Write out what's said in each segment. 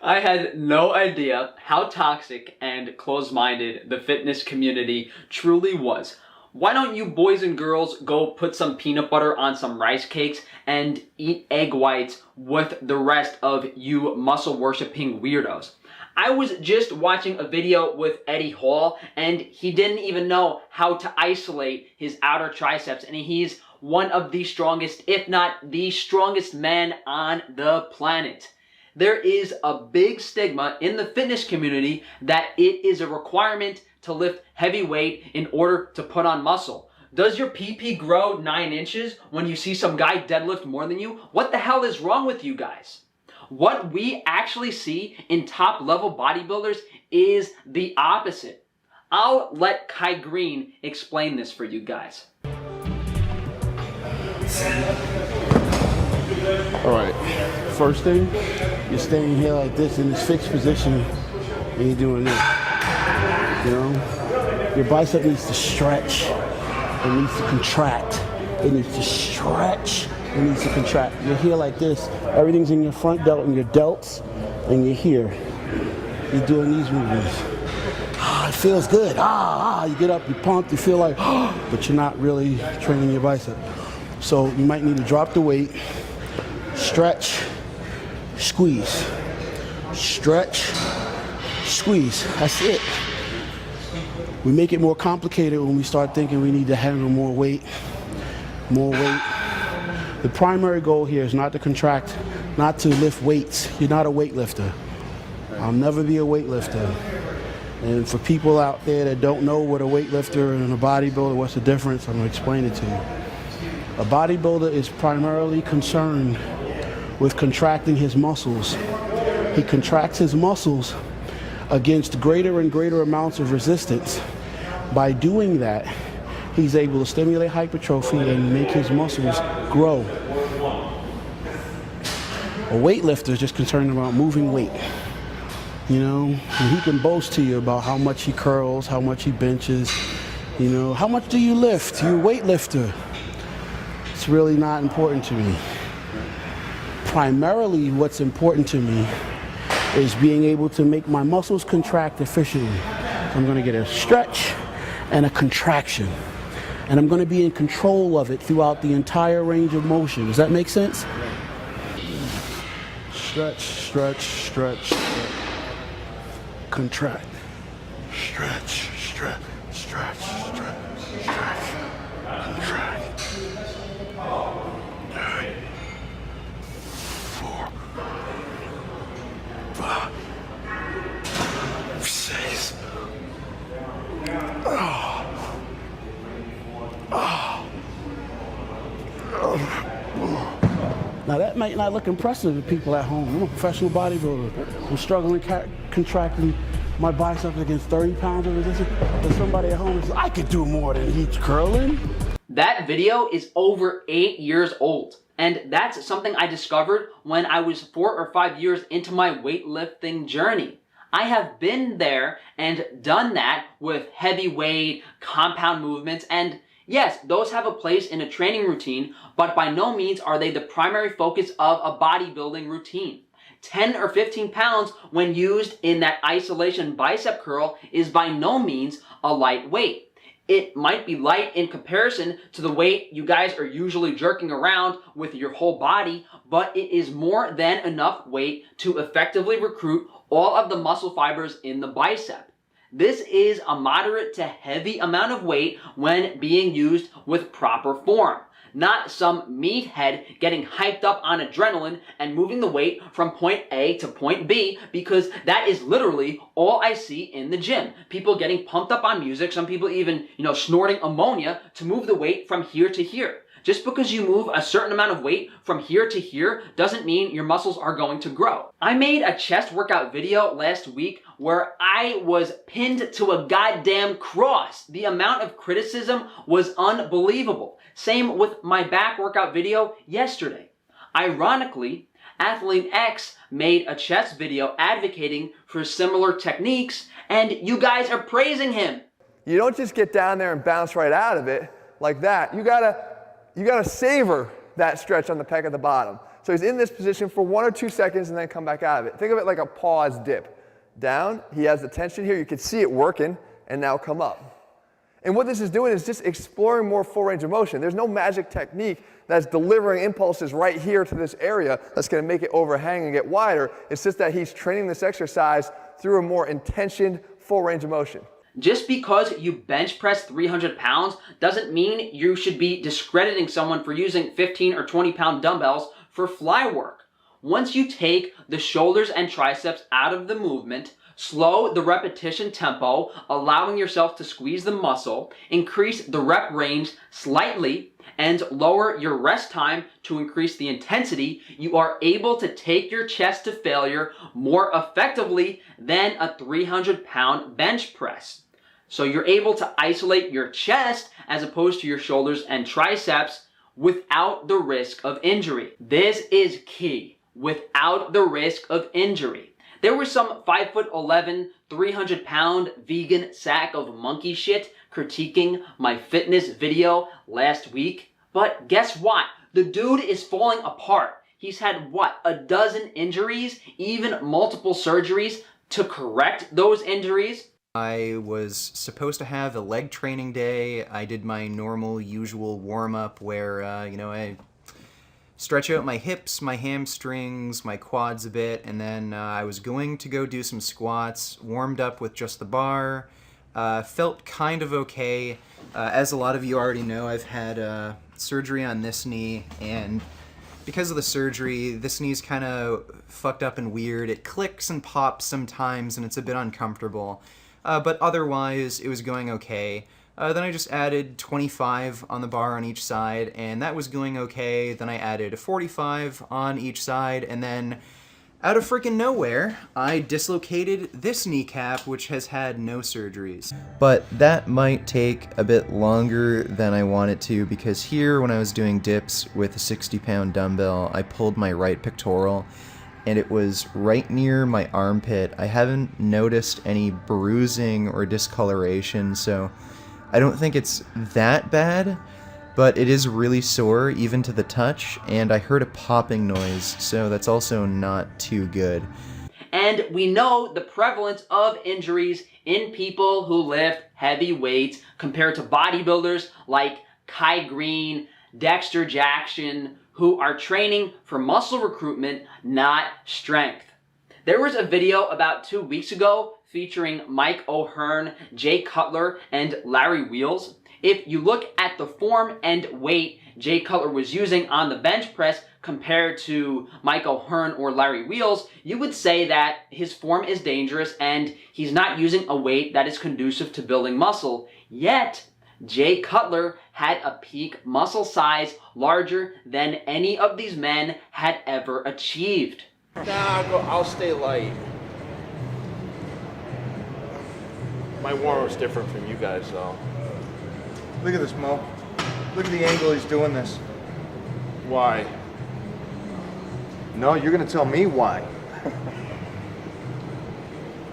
I had no idea how toxic and close-minded the fitness community truly was. Why don't you boys and girls go put some peanut butter on some rice cakes and eat egg whites with the rest of you muscle worshipping weirdos? I was just watching a video with Eddie Hall, and he didn't even know how to isolate his outer triceps, and he's one of the strongest, if not the strongest man on the planet. There is a big stigma in the fitness community that it is a requirement to lift heavy weight in order to put on muscle. Does your PP grow 9 inches when you see some guy deadlift more than you? What the hell is wrong with you guys? What we actually see in top level bodybuilders is the opposite. I'll let Kai Green explain this for you guys. All right, first thing, you're staying here like this in this fixed position and you're doing this. You know, your bicep needs to stretch, it needs to contract, it needs to stretch, it needs to contract. You're here like this, everything's in your front delt and your delts, and you're here. You're doing these movements. Ah, it feels good. You get up, you're pumped, you feel like, but you're not really training your bicep. So you might need to drop the weight, stretch, squeeze, stretch, squeeze. That's it. We make it more complicated when we start thinking we need to handle more weight, more weight. The primary goal here is not to contract, not to lift weights. You're not a weightlifter. I'll never be a weightlifter. And for people out there that don't know what a weightlifter and a bodybuilder, what's the difference, I'm gonna explain it to you. A bodybuilder is primarily concerned with contracting his muscles. He contracts his muscles against greater and greater amounts of resistance. By doing that, he's able to stimulate hypertrophy and make his muscles grow. A weightlifter is just concerned about moving weight. You know, and he can boast to you about how much he curls, how much he benches, you know, how much do you lift? You're a weightlifter. It's really not important to me. Primarily what's important to me is being able to make my muscles contract efficiently. I'm gonna get a stretch and a contraction. And I'm gonna be in control of it throughout the entire range of motion. Does that make sense? Stretch, stretch, stretch, stretch. Contract. Stretch, stretch, stretch, stretch, stretch. Contract. 3, 4, 5, 6. Now that might not look impressive to people at home. I'm a professional bodybuilder. I'm struggling contracting my biceps against 30 pounds of resistance. There's somebody at home that says, I could do more than he's curling. That video is over 8 years old. And that's something I discovered when I was 4 or 5 years into my weightlifting journey. I have been there and done that with heavy weight, compound movements, and yes, those have a place in a training routine, but by no means are they the primary focus of a bodybuilding routine. 10 or 15 pounds when used in that isolation bicep curl is by no means a light weight. It might be light in comparison to the weight you guys are usually jerking around with your whole body, but it is more than enough weight to effectively recruit all of the muscle fibers in the bicep. This is a moderate to heavy amount of weight when being used with proper form. Not some meathead getting hyped up on adrenaline and moving the weight from point A to point B, because that is literally all I see in the gym. People getting pumped up on music, some people even, snorting ammonia to move the weight from here to here. Just because you move a certain amount of weight from here to here doesn't mean your muscles are going to grow. I made a chest workout video last week where I was pinned to a goddamn cross. The amount of criticism was unbelievable. Same with my back workout video yesterday. Ironically, Athlete X made a chest video advocating for similar techniques, and you guys are praising him. You don't just get down there and bounce right out of it like that. You gotta savor that stretch on the pec at the bottom. So he's in this position for 1 or 2 seconds and then come back out of it. Think of it like a pause dip. Down, he has the tension here. You can see it working, and now come up. And what this is doing is just exploring more full range of motion. There's no magic technique that's delivering impulses right here to this area that's going to make it overhang and get wider. It's just that he's training this exercise through a more intentioned full range of motion. Just because you bench press 300 pounds doesn't mean you should be discrediting someone for using 15 or 20 pound dumbbells for fly work. Once you take the shoulders and triceps out of the movement, slow the repetition tempo, allowing yourself to squeeze the muscle, increase the rep range slightly, and lower your rest time to increase the intensity, you are able to take your chest to failure more effectively than a 300-pound bench press. So you're able to isolate your chest as opposed to your shoulders and triceps without the risk of injury. This is key, without the risk of injury. There was some 5'11", 300-pound vegan sack of monkey shit critiquing my fitness video last week. But guess what? The dude is falling apart. He's had, what, a dozen injuries, even multiple surgeries to correct those injuries. I was supposed to have a leg training day. I did my normal, usual warm-up where, I stretch out my hips, my hamstrings, my quads a bit, and then I was going to go do some squats, warmed up with just the bar, felt kind of okay. As a lot of you already know, I've had surgery on this knee, and because of the surgery, this knee's kind of fucked up and weird. It clicks and pops sometimes, and it's a bit uncomfortable. But otherwise, it was going okay. Then I just added 25 on the bar on each side, and that was going okay. Then I added 45 on each side, and then out of freaking nowhere, I dislocated this kneecap, which has had no surgeries. But that might take a bit longer than I want it to, because here, when I was doing dips with a 60-pound dumbbell, I pulled my right pectoral, and it was right near my armpit. I haven't noticed any bruising or discoloration, so I don't think it's that bad, but it is really sore, even to the touch, and I heard a popping noise, so that's also not too good. And we know the prevalence of injuries in people who lift heavy weights compared to bodybuilders like Kai Green, Dexter Jackson, who are training for muscle recruitment, not strength. There was a video about 2 weeks ago featuring Mike O'Hearn, Jay Cutler, and Larry Wheels. If you look at the form and weight Jay Cutler was using on the bench press compared to Mike O'Hearn or Larry Wheels, you would say that his form is dangerous and he's not using a weight that is conducive to building muscle. Yet, Jay Cutler had a peak muscle size larger than any of these men had ever achieved. Nah, I'll stay light. My warm-up's different from you guys, though. Look at this, Mo. Look at the angle he's doing this. Why? No, you're gonna tell me why.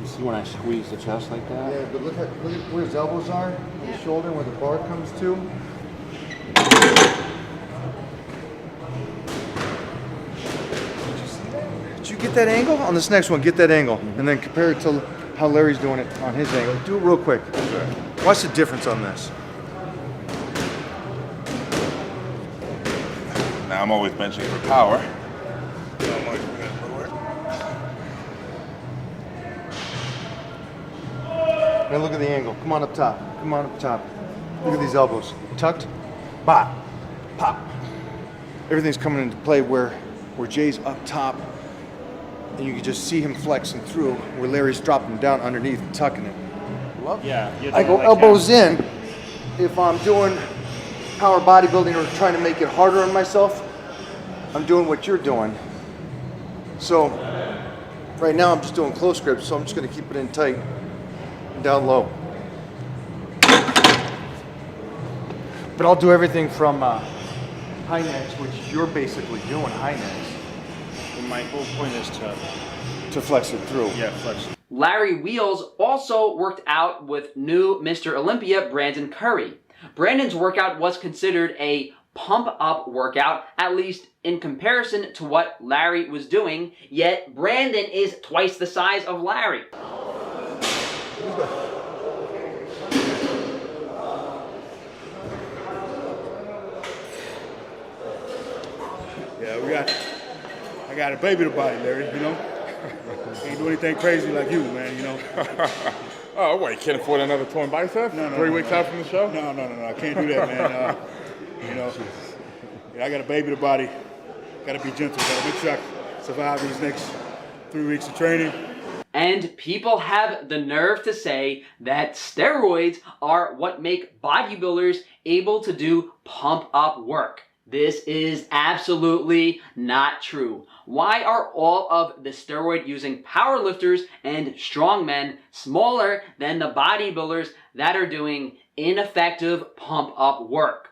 You see when I squeeze the chest like that? Yeah, but look at where his elbows are, his shoulder, and where the bar comes to. Did you get that angle? On this next one, get that angle, and then compare it to how Larry's doing it on his angle. Do it real quick. Sure. Watch the difference on this. Now I'm always benching for power. Now look at the angle. Come on up top. Come on up top. Look at these elbows. Tucked. Bop. Pop. Everything's coming into play where Jay's up top, and you can just see him flexing through, where Larry's dropping down underneath and tucking it. Yeah. I go elbows in if I'm doing power bodybuilding or trying to make it harder on myself. I'm doing what you're doing. So right now I'm just doing close grips, so I'm just going to keep it in tight and down low. But I'll do everything from high necks, which you're basically doing high necks. And my whole point is to flex it through. yeah, flex. Larry Wheels also worked out with new Mr. Olympia Brandon Curry. Brandon's workout was considered a pump-up workout, at least in comparison to what Larry was doing, yet Brandon is twice the size of Larry. Yeah, I got a baby to body, Larry, you know? Can't do anything crazy like you, man, you know? Oh, what, you can't afford another torn bicep? No, 3 weeks out from the show? No, I can't do that, man. You know, yeah, I got a baby to body. Got to be gentle, though. Make sure I survive these next 3 weeks of training. And people have the nerve to say that steroids are what make bodybuilders able to do pump-up work. This is absolutely not true. Why are all of the steroid-using powerlifters and strongmen smaller than the bodybuilders that are doing ineffective pump-up work?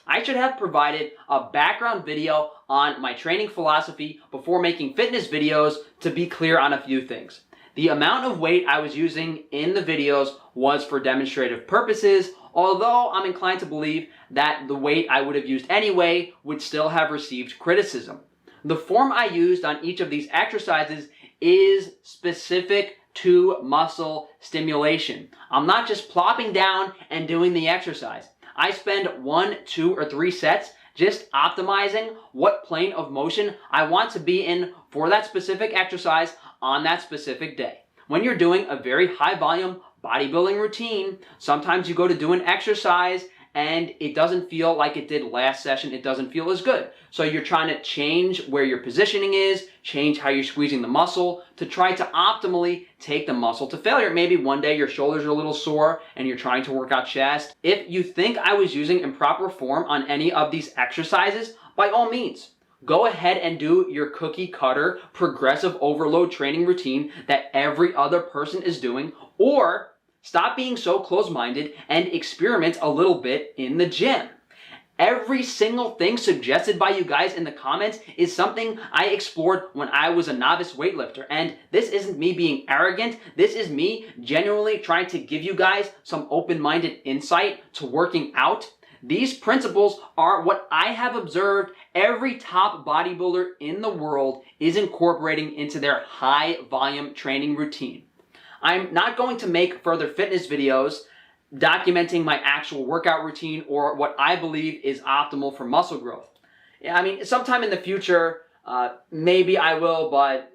I should have provided a background video on my training philosophy before making fitness videos to be clear on a few things. The amount of weight I was using in the videos was for demonstrative purposes, although I'm inclined to believe that the weight I would have used anyway would still have received criticism. The form I used on each of these exercises is specific to muscle stimulation. I'm not just plopping down and doing the exercise. I spend 1, 2, or 3 sets just optimizing what plane of motion I want to be in for that specific exercise on that specific day. When you're doing a very high volume bodybuilding routine, sometimes you go to do an exercise and it doesn't feel like it did last session. It doesn't feel as good. So you're trying to change where your positioning is, change how you're squeezing the muscle to try to optimally take the muscle to failure. Maybe one day your shoulders are a little sore and you're trying to work out chest. If you think I was using improper form on any of these exercises, by all means, go ahead and do your cookie cutter progressive overload training routine that every other person is doing, or stop being so close-minded and experiment a little bit in the gym. Every single thing suggested by you guys in the comments is something I explored when I was a novice weightlifter. And this isn't me being arrogant. This is me genuinely trying to give you guys some open-minded insight to working out. These principles are what I have observed every top bodybuilder in the world is incorporating into their high-volume training routine. I'm not going to make further fitness videos documenting my actual workout routine or what I believe is optimal for muscle growth. Yeah, I mean, sometime in the future, maybe I will, but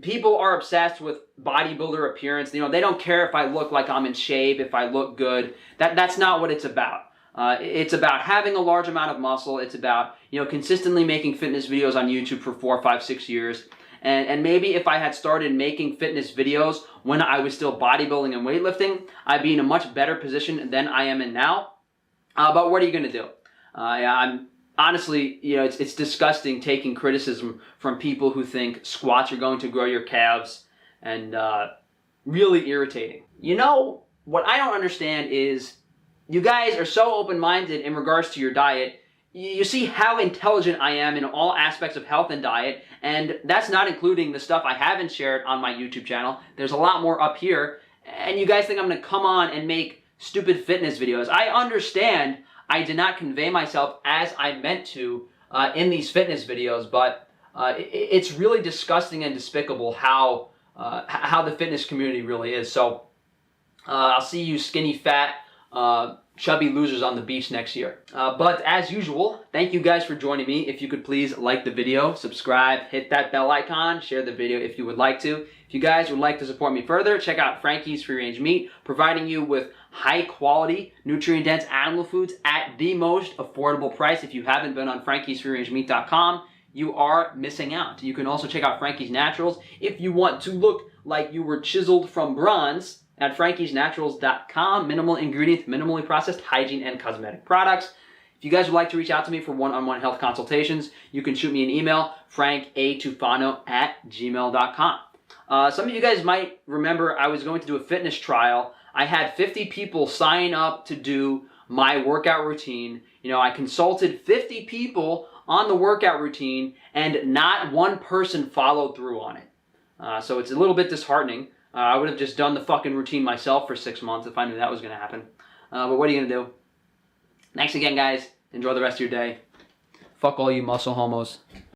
people are obsessed with bodybuilder appearance. You know, they don't care if I look like I'm in shape, if I look good. That's not what it's about. It's about having a large amount of muscle. It's about, consistently making fitness videos on YouTube for 4, 5, 6 years. And maybe if I had started making fitness videos when I was still bodybuilding and weightlifting, I'd be in a much better position than I am in now. But what are you going to do? I'm honestly, it's disgusting taking criticism from people who think squats are going to grow your calves, and really irritating. What I don't understand is you guys are so open-minded in regards to your diet. You see how intelligent I am in all aspects of health and diet, and that's not including the stuff I haven't shared on my YouTube channel. There's a lot more up here, and you guys think I'm going to come on and make stupid fitness videos. I understand I did not convey myself as I meant to in these fitness videos, but it's really disgusting and despicable how the fitness community really is. So I'll see you skinny, fat, chubby losers on the beach next year. But as usual, thank you guys for joining me. If you could please like the video, subscribe, hit that bell icon, share the video if you would like to. If you guys would like to support me further, check out Frankie's Free Range Meat, providing you with high quality, nutrient-dense animal foods at the most affordable price. If you haven't been on frankiesfreerangemeat.com, you are missing out. You can also check out Frankie's Naturals if you want to look like you were chiseled from bronze at frankiesnaturals.com. Minimal ingredients, minimally processed hygiene and cosmetic products. If you guys would like to reach out to me for one-on-one health consultations, you can shoot me an email, frankatufano@gmail.com. Some of you guys might remember I was going to do a fitness trial. I had 50 people sign up to do my workout routine. I consulted 50 people on the workout routine, and not one person followed through on it. So it's a little bit disheartening. I would have just done the fucking routine myself for 6 months if I knew that was going to happen. But what are you going to do? Thanks again, guys. Enjoy the rest of your day. Fuck all you muscle homos.